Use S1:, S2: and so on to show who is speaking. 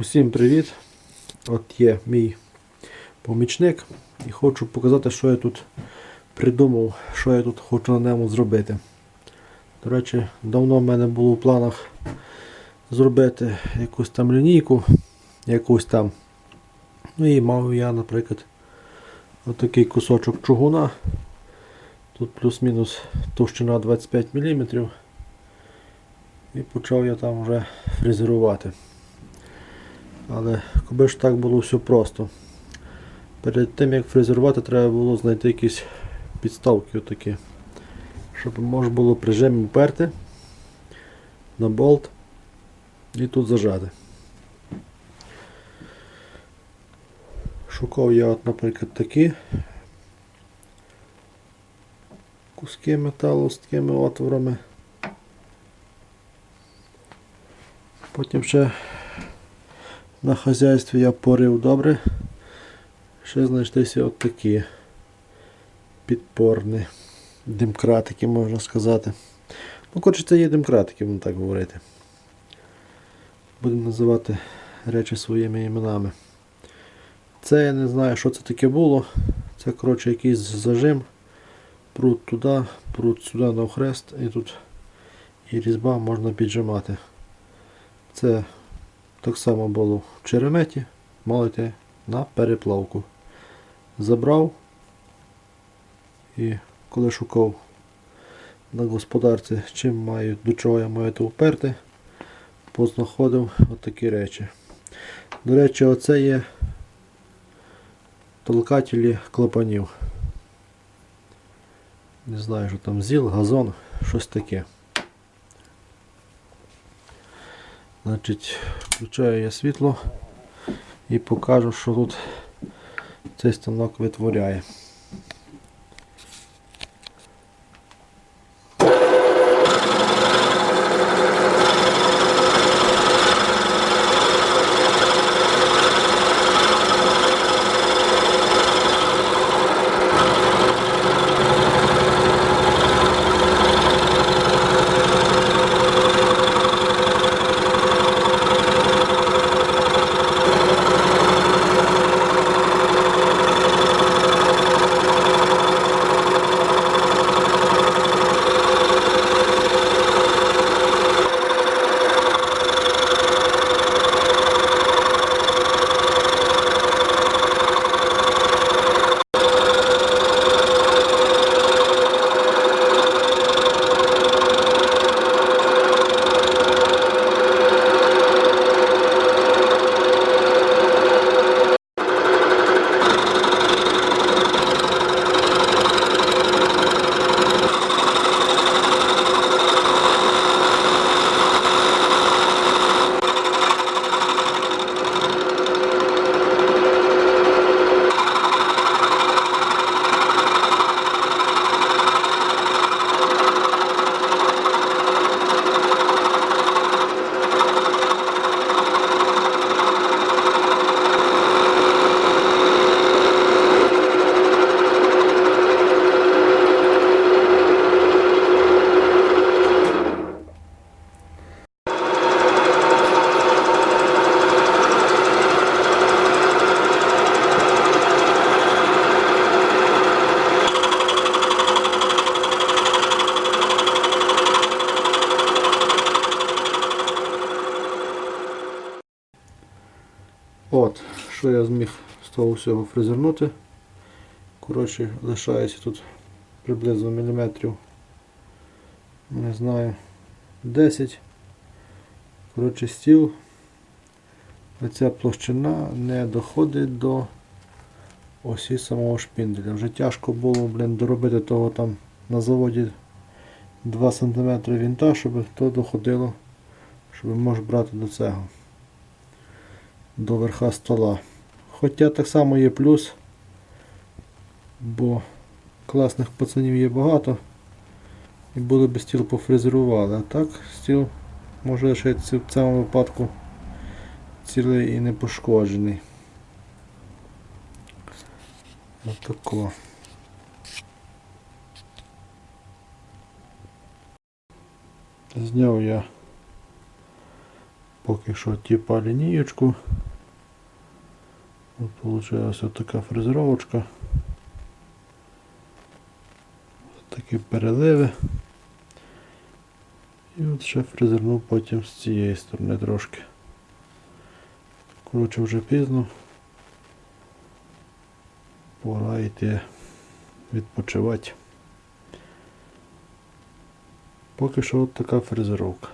S1: Усім привіт! От є мій помічник і хочу показати, що я тут придумав, що я тут хочу на ньому зробити. До речі, давно в мене було в планах зробити якусь там лінійку, якусь там. Ну і мав я, наприклад, отакий кусочок чугуна. Тут плюс-мінус товщина 25 мм. І почав я там вже фрезерувати. Але коли ж так було все просто. Перед тим як фрезерувати, треба було знайти якісь підставки отакі, щоб можна було прижим уперти на болт і тут зажати. Шукав я, от, наприклад, такі куски металу з такими отворами. Потім ще на хазяйстві я порив добре. Ще знайшлися от такі підпорні димкратики, можна сказати. Ну, коротше, це є димкратики, будемо так говорити. Будемо називати речі своїми іменами. Це я не знаю, що це таке було. Це, коротше, якийсь зажим. Прут туди, прут сюди навхрест, і тут і різьба можна піджимати. Це так само було в череметі, молоти на переплавку. Забрав і коли шукав на господарці, чим маю, до чого я маю це вперти, познаходив отакі речі. До речі, оце є толкателі клапанів. Не знаю, що там ЗІЛ, газон, щось таке. Значить, включаю я світло і покажу, що тут цей станок витворяє. От, що я зміг з того всього фрезернути. Коротше, лишається тут приблизно міліметрів, не знаю, 10. Коротше, стіл, ця площина не доходить до осі самого шпинделя. Вже тяжко було, доробити того там на заводі 2 см вінта, щоб то доходило, щоб можна брати до цього, до верха стола. Хоча так само є плюс, бо класних пацанів є багато і були б стіл пофрезерували. А так стіл може лишитися в цьому випадку цілий і не пошкоджений. Отако. Зняв я поки що типа лінієчку. От получилася така фрезеровочка. Такі переливи. І от ще фрезернув потім з цієї сторони трошки. Коротше, вже пізно. Пора йти відпочивати. Поки що от така фрезеровка.